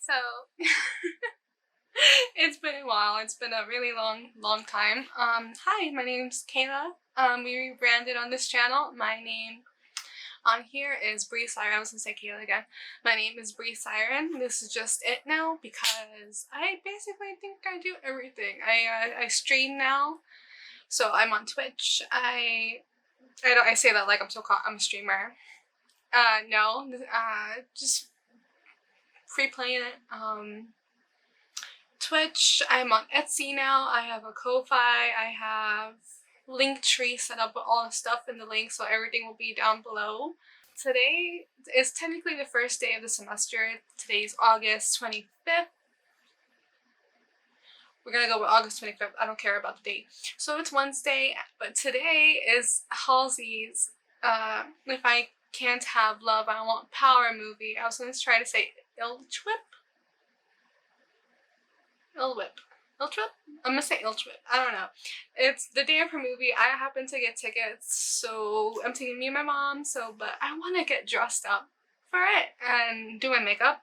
So it's been a while. It's been a really long time. Hi, my name's Kayla. We rebranded on this channel. My name on here is Bree Siren. I was gonna say Kayla again. My name is Bree Siren. This is just it now because I basically think I do everything. I stream now, so I'm on Twitch. I say that like I'm a streamer. No, just free playing it. Twitch, I'm on Etsy now. I have a Ko-Fi. I have Linktree set up with all the stuff in the link, so everything will be down below. Today is technically the first day of the semester. Today's August 25th. We're gonna go with August 25th. I don't care about the date. So it's Wednesday, but today is Halsey's If I Can't Have Love, I Want Power movie. I was gonna try to say iichliwp. I'm gonna say iichliwp. I don't know. It's the day of her movie. I happen to get tickets, so I'm taking me and my mom. But I want to get dressed up for it and do my makeup.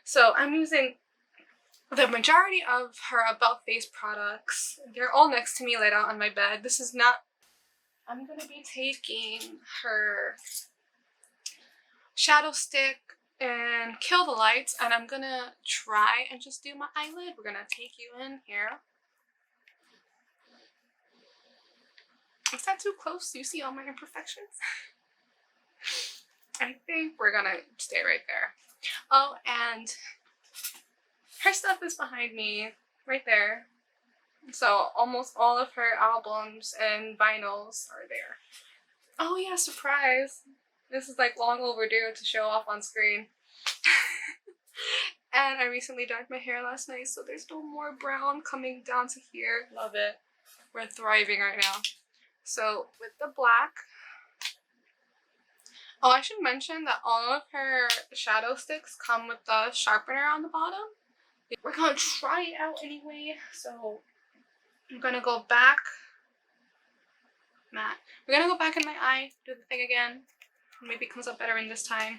So I'm using the majority of her About Face products. They're all next to me laid out on my bed. This is not... I'm gonna be taking her Shadowstick and Kill the Lights, and I'm gonna try and just do my eyelid. We're gonna take you in here. Is that too close? Do you see all my imperfections? I think we're gonna stay right there. Oh, and her stuff is behind me, right there. So almost all of her albums and vinyls are there. Oh yeah, surprise! This is like long overdue to show off on screen. And I recently dyed my hair last night, so there's no more brown coming down to here. Love it. We're thriving right now. So with the black... Oh, I should mention that all of her shadow sticks come with the sharpener on the bottom. We're gonna try it out anyway, so I'm gonna go back. Matte. We're gonna go back in my eye, do the thing again. Maybe it comes up better in this time.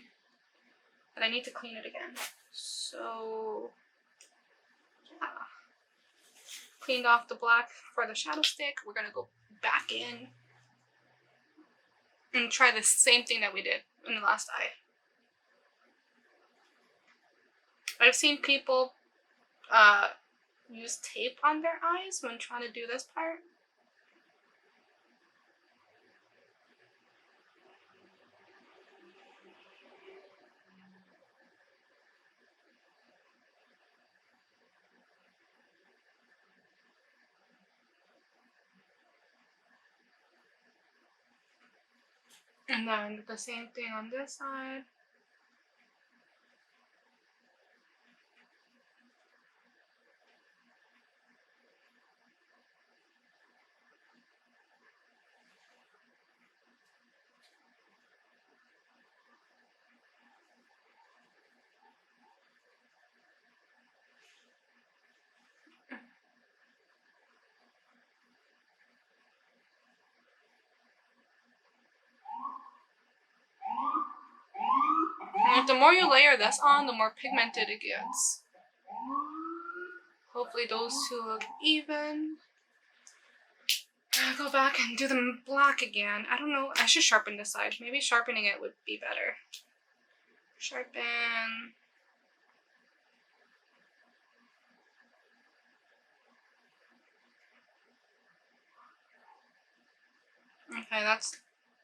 But I need to clean it again. So, yeah. Cleaned off the black for the shadow stick. We're gonna go back in and try the same thing that we did in the last eye. I've seen people use tape on their eyes when trying to do this part. And then the same thing on this side. And the more you layer this on, the more pigmented it gets. Hopefully those two look even. Go back and do them black again. I don't know. I should sharpen this side. Maybe sharpening it would be better. Sharpen. Okay, that's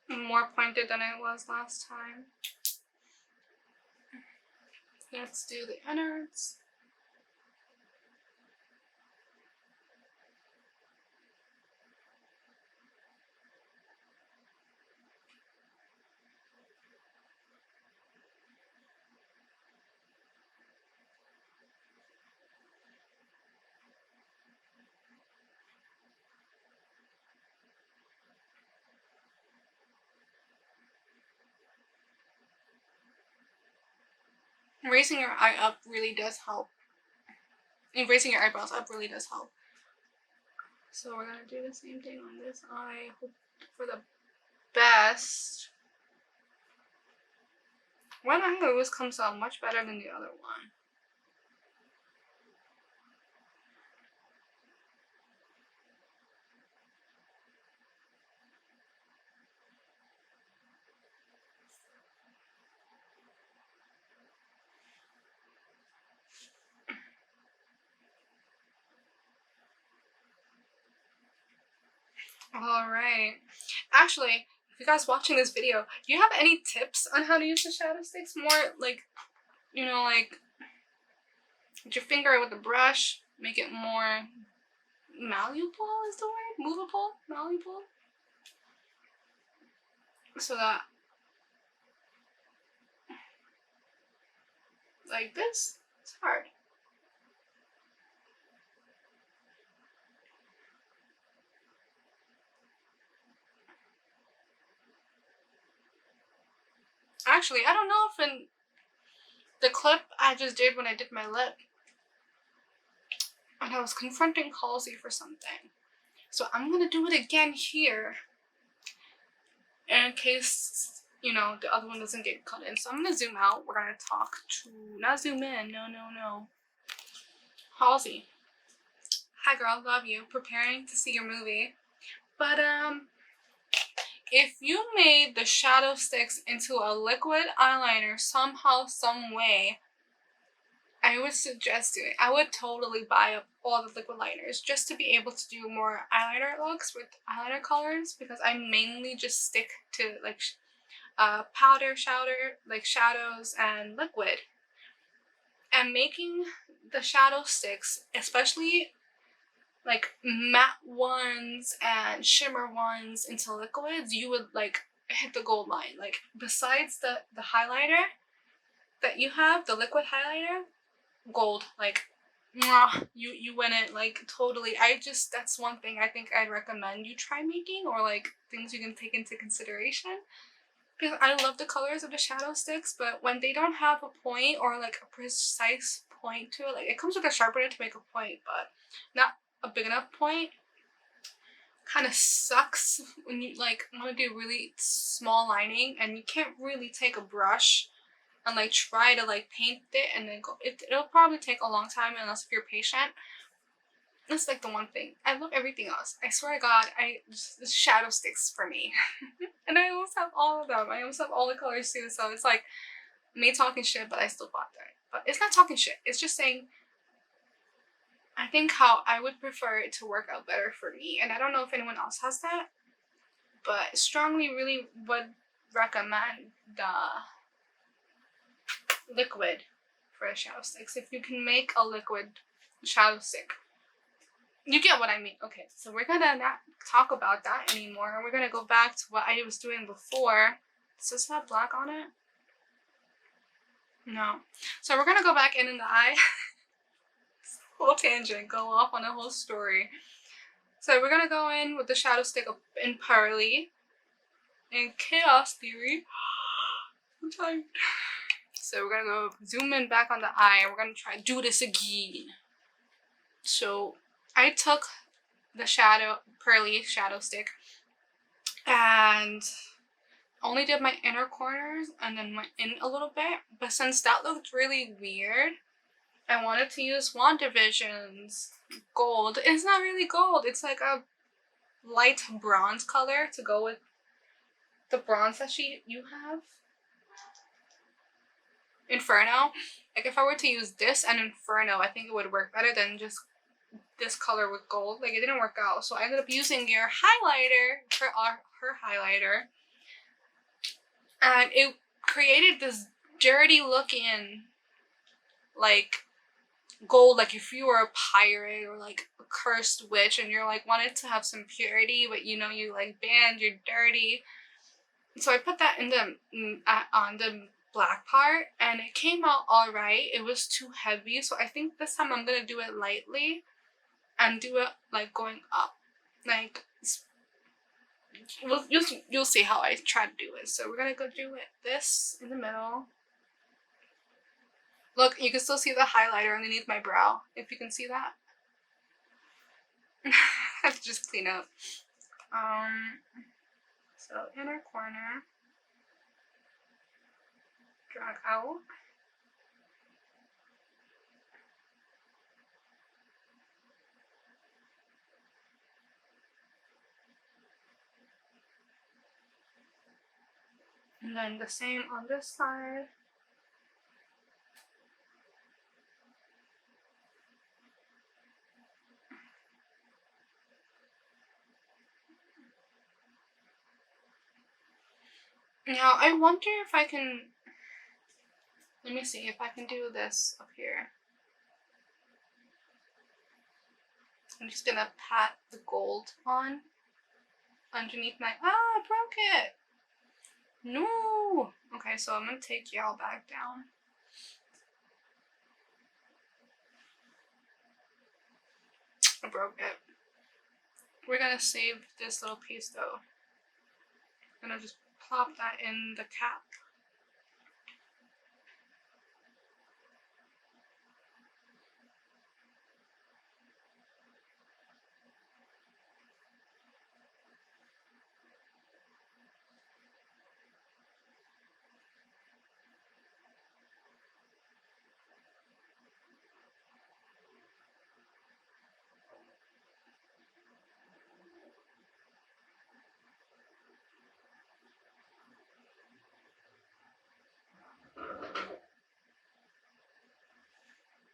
more pointed than it was last time. Let's do the innards. Raising your eye up really does help. And raising your eyebrows up really does help. So we're gonna do the same thing on this eye. Hope for the best. One eye always comes out much better than the other one. Alright. Actually, if you guys watching this video, do you have any tips on how to use the shadow sticks more? Like, you know, like, with your finger with the brush, make it more malleable is the word? Movable? Malleable? So that, like this, it's hard. Actually, I don't know if in the clip I just did when I did my lip, and I was confronting Halsey for something. So I'm gonna do it again here, in case, you know, the other one doesn't get cut in. So I'm gonna zoom out. We're gonna talk to, not zoom in, no. Halsey. Hi girl, love you. Preparing to see your movie. But if you made the shadow sticks into a liquid eyeliner somehow, some way, I would suggest doing. I would totally buy up all the liquid liners just to be able to do more eyeliner looks with eyeliner colors, because I mainly just stick to like powder, like shadows and liquid. And making the shadow sticks, especially like matte ones and shimmer ones into liquids, you would like hit the gold line. Like besides the highlighter that you have, the liquid highlighter, gold. Like mwah, you win it, like totally. That's one thing I think I'd recommend you try making, or like things you can take into consideration, because I love the colors of the shadow sticks, but when they don't have a point or like a precise point to it, like it comes with a sharpener to make a point, but not a big enough point, kind of sucks when you like want to do really small lining and you can't really take a brush and like try to like paint it and then go. It'll probably take a long time unless if you're patient. That's like the one thing. I love everything else. I swear to God, the shadow sticks for me. And I almost have all of them. I almost have all the colors too. So it's like me talking shit, but I still bought that. But it's not talking shit. It's just saying I think how I would prefer it to work out better for me. And I don't know if anyone else has that, but strongly really would recommend the liquid for the shadow sticks. If you can make a liquid shadow stick, you get what I mean. Okay, so we're gonna not talk about that anymore. We're gonna go back to what I was doing before. Does this have black on it? No. So we're gonna go back in the eye. Whole tangent, go off on a whole story. So we're gonna go in with the shadow stick in Pearly and Chaos Theory. I'm tired. So we're gonna go zoom in back on the eye and we're gonna try to do this again. So I took the Pearly shadow stick and only did my inner corners and then went in a little bit. But since that looked really weird, I wanted to use WandaVision's gold. It's not really gold. It's like a light bronze color to go with the bronze that you have. Inferno. Like if I were to use this and Inferno, I think it would work better than just this color with gold. Like it didn't work out. So I ended up using your highlighter for her highlighter. And it created this dirty looking like gold, like if you were a pirate or like a cursed witch and you're like wanted to have some purity, but you know you like banned, you're dirty. So I put that in the on the black part and it came out all right. It was too heavy, so I think this time I'm gonna do it lightly and do it like going up. Like you'll see how I try to do it. So we're gonna go do it this in the middle. Look, you can still see the highlighter underneath my brow, if you can see that. I have to just clean up. So inner corner, drag out. And then the same on this side. Now, I wonder if I can, let me see if I can do this up here. I'm just gonna pat the gold on underneath my, I broke it! No! Okay, so I'm gonna take y'all back down. I broke it. We're gonna save this little piece though. I'm gonna just plop that in the cap.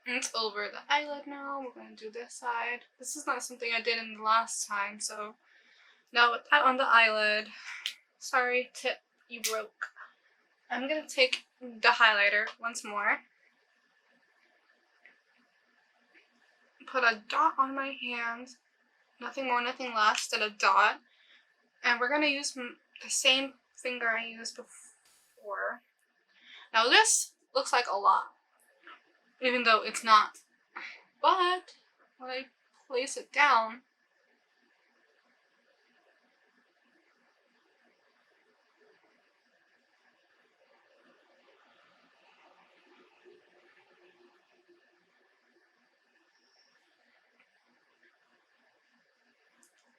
It's over the eyelid now. We're going to do this side. This is not something I did in the last time, so now with that on the eyelid, sorry tip, you broke. I'm going to take the highlighter once more, put a dot on my hand, nothing more, nothing less than a dot, and we're going to use the same finger I used before. Now this looks like a lot, even though it's not, but when I place it down,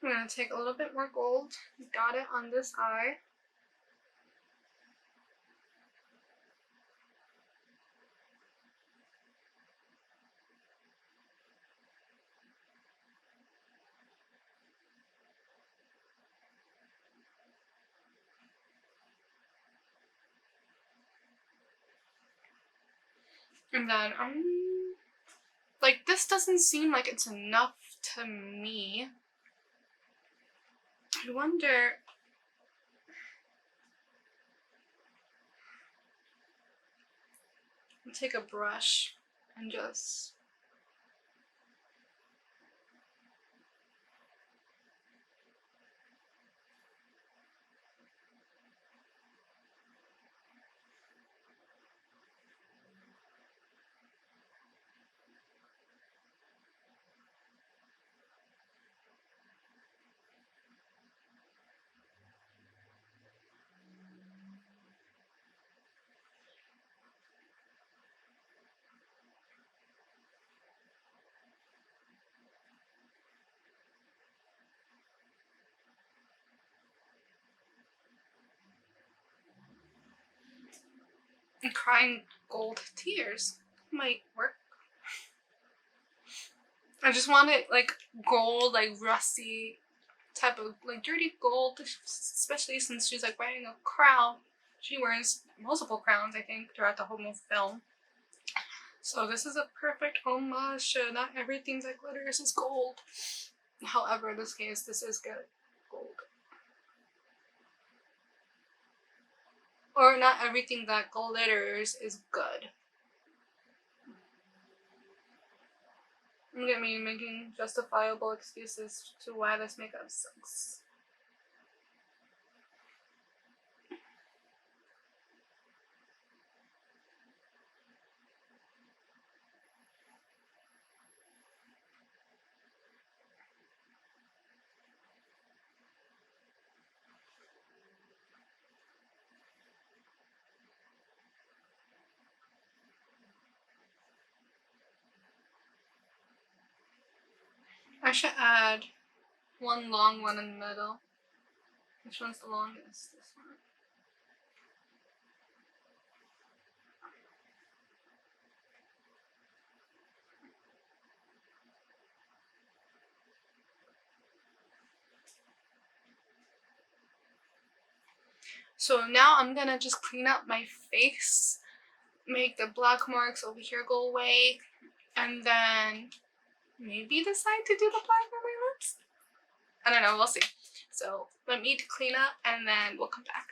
I'm going to take a little bit more gold, dot it on this eye. And then, like, this doesn't seem like it's enough to me. I wonder, I'll take a brush and just, and crying gold tears might work. I just want it like gold, like rusty type of like dirty gold, especially since she's like wearing a crown. She wears multiple crowns, I think, throughout the whole film. So this is a perfect homage. Not everything that glitters is gold. However, in this case, this is good gold. Or not everything that glitters is good. Look at me making justifiable excuses to why this makeup sucks. I should add one long one in the middle. Which one's the longest? This one. So now I'm gonna just clean up my face, make the black marks over here go away, and then maybe decide to do the black on my lips. I don't know, we'll see. So let me clean up and then we'll come back.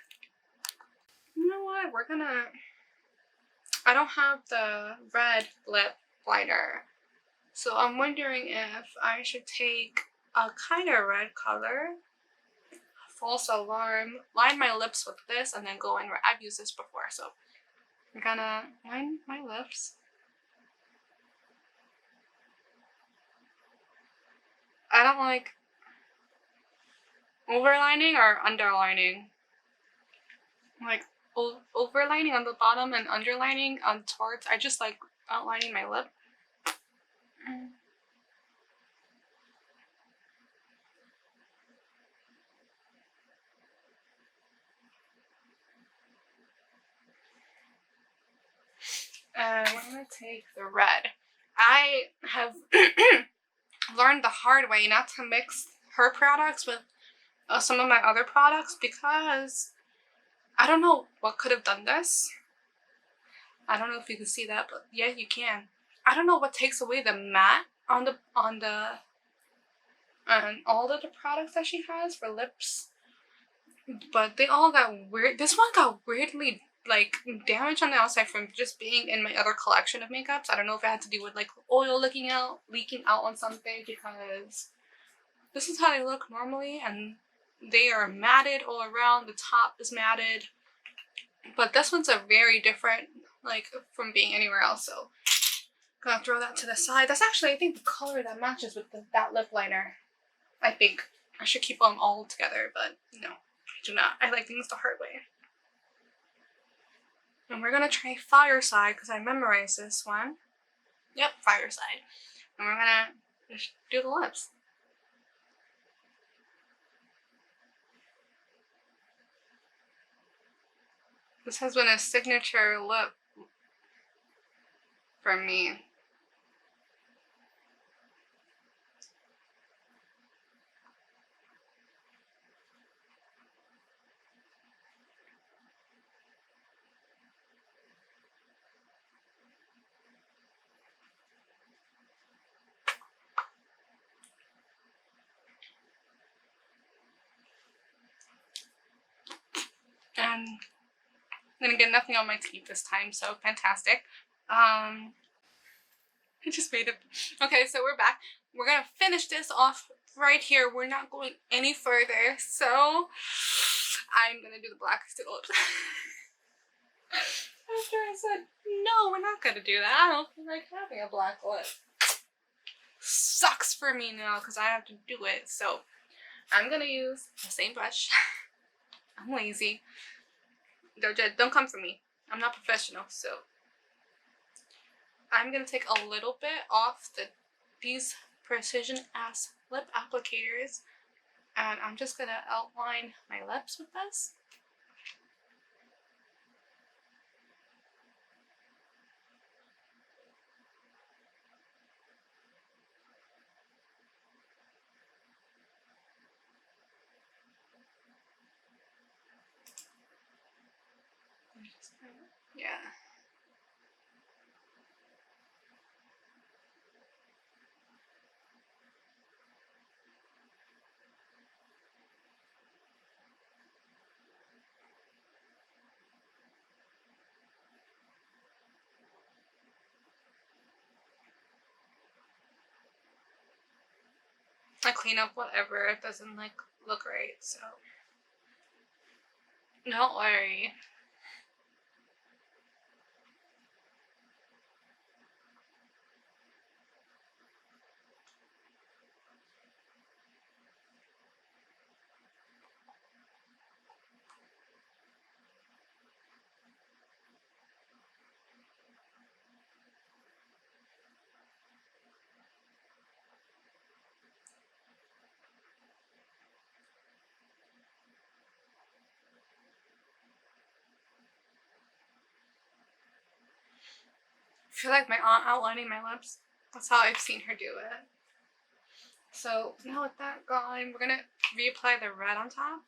You know what? I don't have the red lip liner. So I'm wondering if I should take a kind of red color, false alarm, line my lips with this, and then go in. I've used this before, so I'm gonna line my lips. I don't like overlining or underlining. Like overlining on the bottom and underlining on towards. I just like outlining my lip. And we're gonna take the red. I have learned the hard way not to mix her products with some of my other products because I don't know what could have done this. I don't know if you can see that, but yeah, you can. I don't know what takes away the matte on the and all of the products that she has for lips, but they all got weird. This one got weirdly like damaged on the outside from just being in my other collection of makeups. I don't know if it had to do with like oil leaking out on something, because this is how they look normally and they are matted all around. The top is matted, but this one's a very different like from being anywhere else. So I'm gonna throw that to the side. That's actually, I think, the color that matches with that lip liner. I think I should keep them all together, but no, I do not. I like things the hard way. And we're gonna try Fireside because I memorized this one. Yep, Fireside. And we're gonna just do the lips. This has been a signature lip for me. And I'm gonna get nothing on my teeth this time, so fantastic. I just made it. Okay, so we're back. We're gonna finish this off right here. We're not going any further, so I'm gonna do the black lips. After I said, no, we're not gonna do that. I don't feel like having a black lip. Sucks for me now because I have to do it. So I'm gonna use the same brush. I'm lazy. Don't come for me. I'm not professional, so I'm gonna take a little bit off these precision ass lip applicators, and I'm just gonna outline my lips with this. Yeah. I clean up whatever it doesn't like look right, so don't worry. I feel like my aunt outlining my lips. That's how I've seen her do it. So now with that gone, we're gonna reapply the red on top.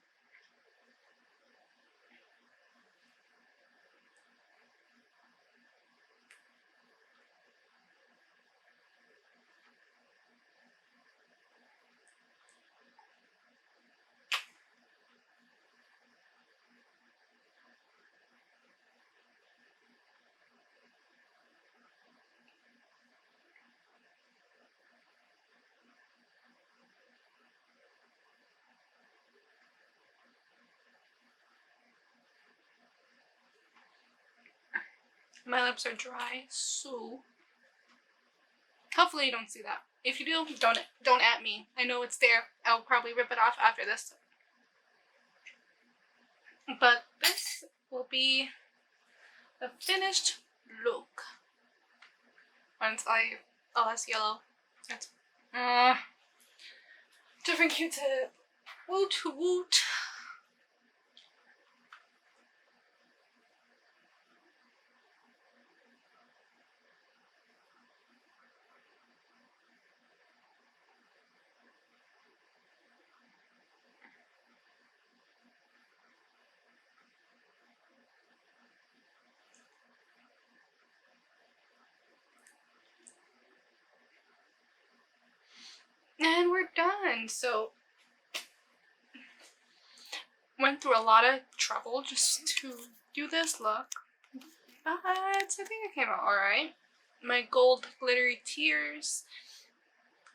My lips are dry, so hopefully you don't see that. If you do, don't at me. I know it's there. I'll probably rip it off after this. But this will be the finished look. Once oh, that's yellow. That's different Q-tip. Woot woot. And we're done. So went through a lot of trouble just to do this look, but I think it came out alright. My gold glittery tears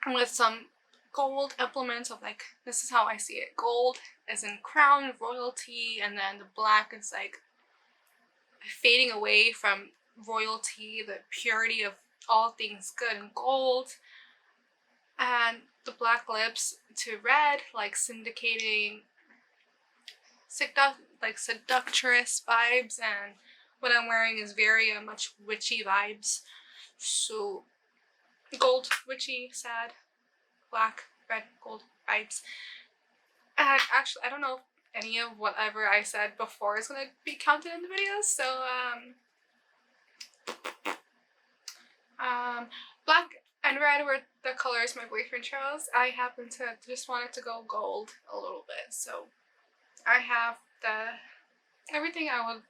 with some gold implements of, like, this is how I see it. Gold is in crown, royalty, and then the black is like fading away from royalty, the purity of all things good and gold. And the black lips to red, like syndicating seductress vibes, and what I'm wearing is very much witchy vibes. So gold, witchy, sad, black, red, gold vibes. And actually, I don't know if any of whatever I said before is gonna be counted in the video. So black and red were the colors my boyfriend chose. I happen to just wanted to go gold a little bit, so I have everything I would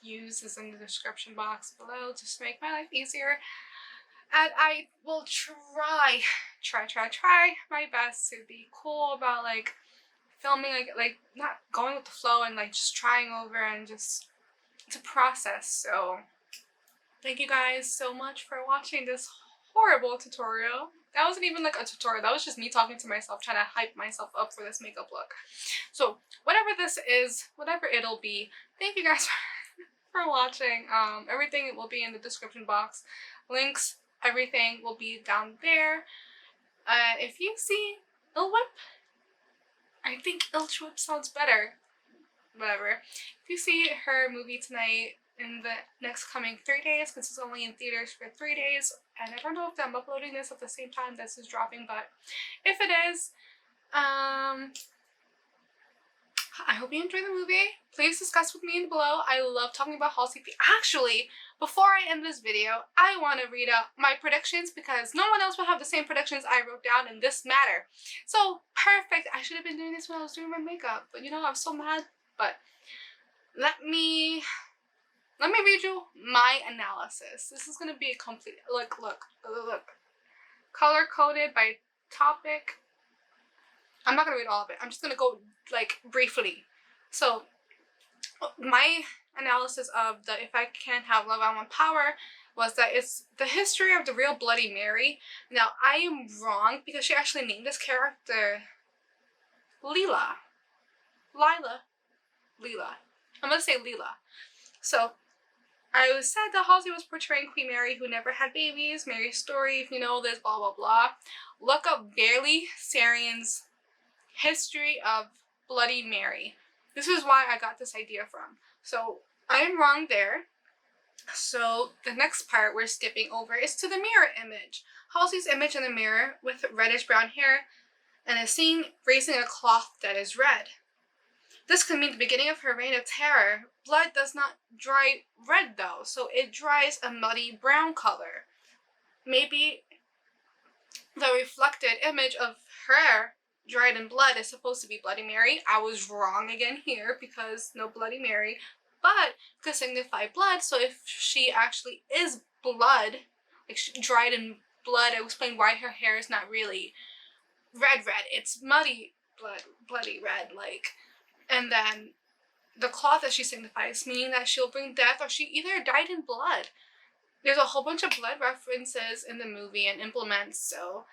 use is in the description box below just to make my life easier. And I will try my best to be cool about like filming, like not going with the flow and like just trying over and just to process. So thank you guys so much for watching this horrible tutorial. That wasn't even like a tutorial, that was just me talking to myself, trying to hype myself up for this makeup look. So whatever this is, whatever it'll be, thank you guys for watching. Everything will be in the description box. Links, everything will be down there. And if you see iichliwp, I think iichliwp sounds better. Whatever. If you see her movie tonight in the next coming 3 days, because it's only in theaters for 3 days, and I don't know if I'm uploading this at the same time this is dropping, but if it is, I hope you enjoy the movie. Please discuss with me below. I love talking about halsey. Actually, before I end this video, I want to read out my predictions because no one else will have the same predictions I wrote down in this matter. So perfect. I should have been doing this when I was doing my makeup, but you know, I was so mad. But let me read you my analysis. This is gonna be a complete look. Color coded by topic. I'm not gonna read all of it. I'm just gonna go like briefly. So my analysis of the If I Can't Have Love, I Want Power was that it's the history of the real Bloody Mary. Now I am wrong because she actually named this character Leela. I'm gonna say Leela. So I was said that halsey was portraying Queen Mary who never had babies. Mary's story, if you know this, blah blah blah. Look up Barely Sarian's history of Bloody Mary. This is why I got this idea from. So I am wrong there. So the next part we're skipping over is to the mirror image. Halsey's image in the mirror with reddish brown hair and is seen raising a cloth that is red. This could mean the beginning of her reign of terror. Blood does not dry red though, so it dries a muddy brown color. Maybe the reflected image of her dried in blood is supposed to be Bloody Mary. I was wrong again here because no Bloody Mary, but could signify blood. So if she actually is blood, like she dried in blood, I explained why her hair is not really red, it's muddy bloody red, like. And then the cloth that she signifies, meaning that she'll bring death or she either died in blood. There's a whole bunch of blood references in the movie and implements, so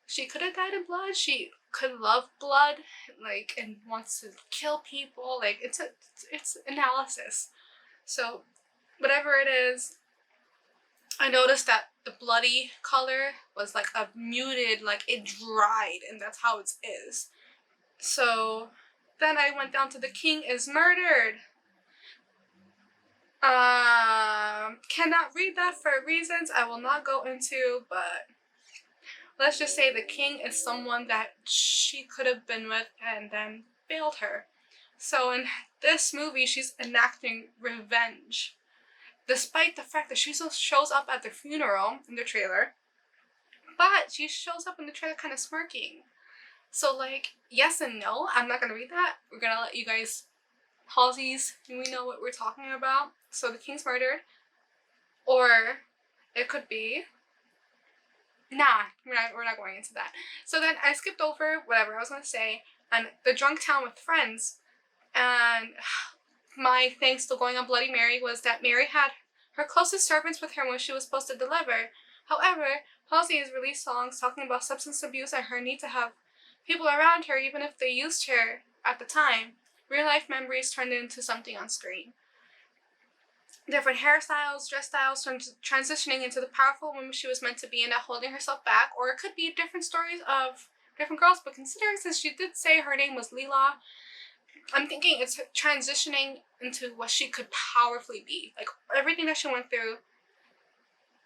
she could have died in blood. She could love blood, like, and wants to kill people. Like, it's analysis. So whatever it is, I noticed that the bloody color was like a muted, like it dried, and that's how it is. So then I went down to The King is Murdered. Cannot read that for reasons I will not go into, but let's just say the king is someone that she could have been with and then failed her. So in this movie, she's enacting revenge. Despite the fact that she still shows up at the funeral in the trailer, but she shows up in the trailer kind of smirking. So like, yes and no. I'm not going to read that. We're going to let you guys, Halseys, we know what we're talking about. So the king's murdered. Or it could be, nah, we're not going into that. So then I skipped over whatever I was going to say, and the drunk town with friends. And my thing still going on Bloody Mary was that Mary had her closest servants with her when she was supposed to deliver. However, Halsey has released songs talking about substance abuse and her need to have people around her even if they used her at the time. Real life memories turned into something on screen. Different hairstyles, dress styles, transitioning into the powerful woman she was meant to be and not holding herself back. Or it could be different stories of different girls, but considering since she did say her name was Leela, I'm thinking it's transitioning into what she could powerfully be. Like, everything that she went through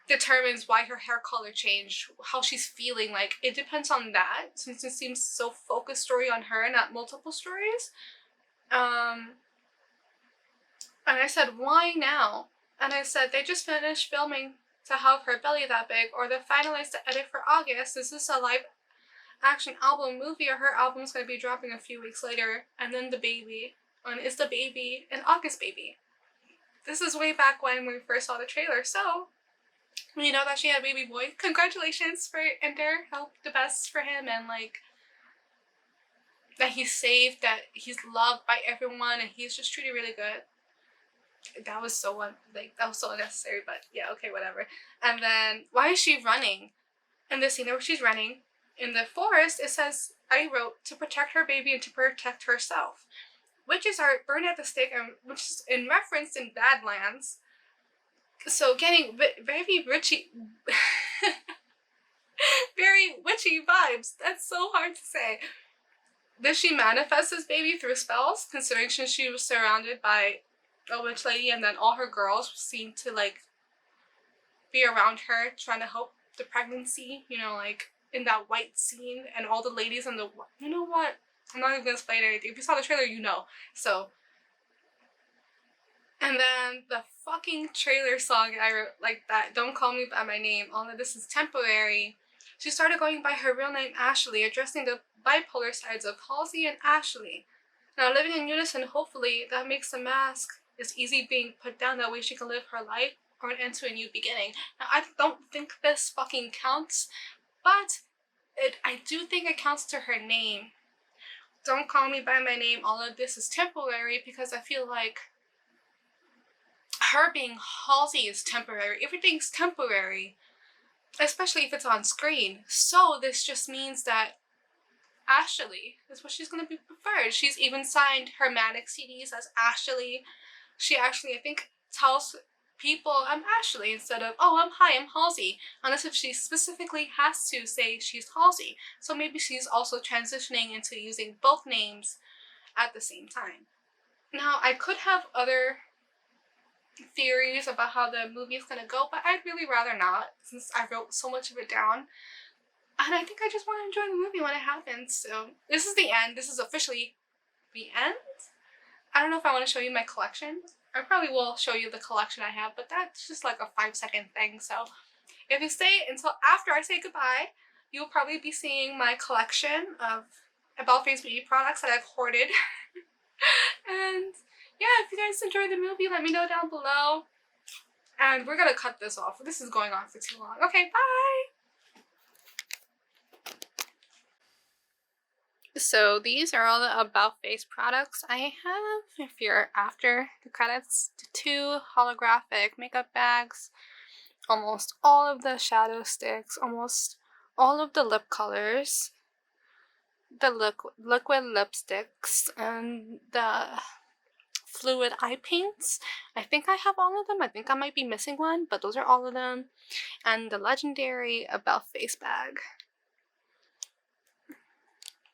determines why her hair color changed, how she's feeling. Like, it depends on that, since it seems so focused story on her, not multiple stories. And I said, why now? And I said, they just finished filming to have her belly that big, or they finalized the edit for August. Is this a live action album movie, or her album's going to be dropping a few weeks later? And then the baby. And is the baby an August baby? This is way back when we first saw the trailer, so we know that she had a baby boy. Congratulations for Ender. Hope the best for him, and like that he's safe, that he's loved by everyone, and he's just treated really good. That was so that was so unnecessary, but yeah, okay, whatever. And then why is she running? In the scene where she's running in the forest, it says, I wrote, to protect her baby and to protect herself. Witches are burned at the stake, and which is in reference in Badlands. So getting very witchy very witchy vibes. That's so hard to say. Did she manifest this baby through spells, considering she was surrounded by a witch lady, and then all her girls seemed to like be around her trying to help the pregnancy, you know, like in that white scene, and all the ladies in the, you know what, I'm not even gonna explain anything. If you saw the trailer, you know. So, and then the fucking trailer song I wrote, like that, Don't Call Me By My Name, all of this is temporary. She started going by her real name Ashley, addressing the bipolar sides of Halsey and Ashley. Now living in unison, hopefully that makes the mask is easy being put down, that way she can live her life or an end to a new beginning. Now I don't think this fucking counts, but I do think it counts to her name. Don't Call Me By My Name, all of this is temporary, because I feel like her being Halsey is temporary. Everything's temporary, especially if it's on screen. So this just means that Ashley is what she's going to be preferred. She's even signed her Manic CDs as Ashley. She actually, I think, tells people, I'm Ashley, instead of, oh, I'm Halsey. Unless if she specifically has to say she's Halsey. So maybe she's also transitioning into using both names at the same time. Now, I could have other theories about how the movie is going to go, but I'd really rather not, since I wrote so much of it down. And I think I just want to enjoy the movie when it happens. So this is the end. This is officially the end. I don't know if I want to show you my collection. I probably will show you the collection I have, but that's just like a 5-second thing. So if you stay until after I say goodbye, you'll probably be seeing my collection of About Face Beauty products that I've hoarded. And yeah, if you guys enjoyed the movie, let me know down below. And we're gonna cut this off. This is going on for too long. Okay, bye! So these are all the About Face products I have. If you're after the credits, the 2 holographic makeup bags, almost all of the shadow sticks, almost all of the lip colors, the liquid lipsticks, and the fluid eye paints. I think I have all of them. I think I might be missing one, but those are all of them. And the legendary About Face bag.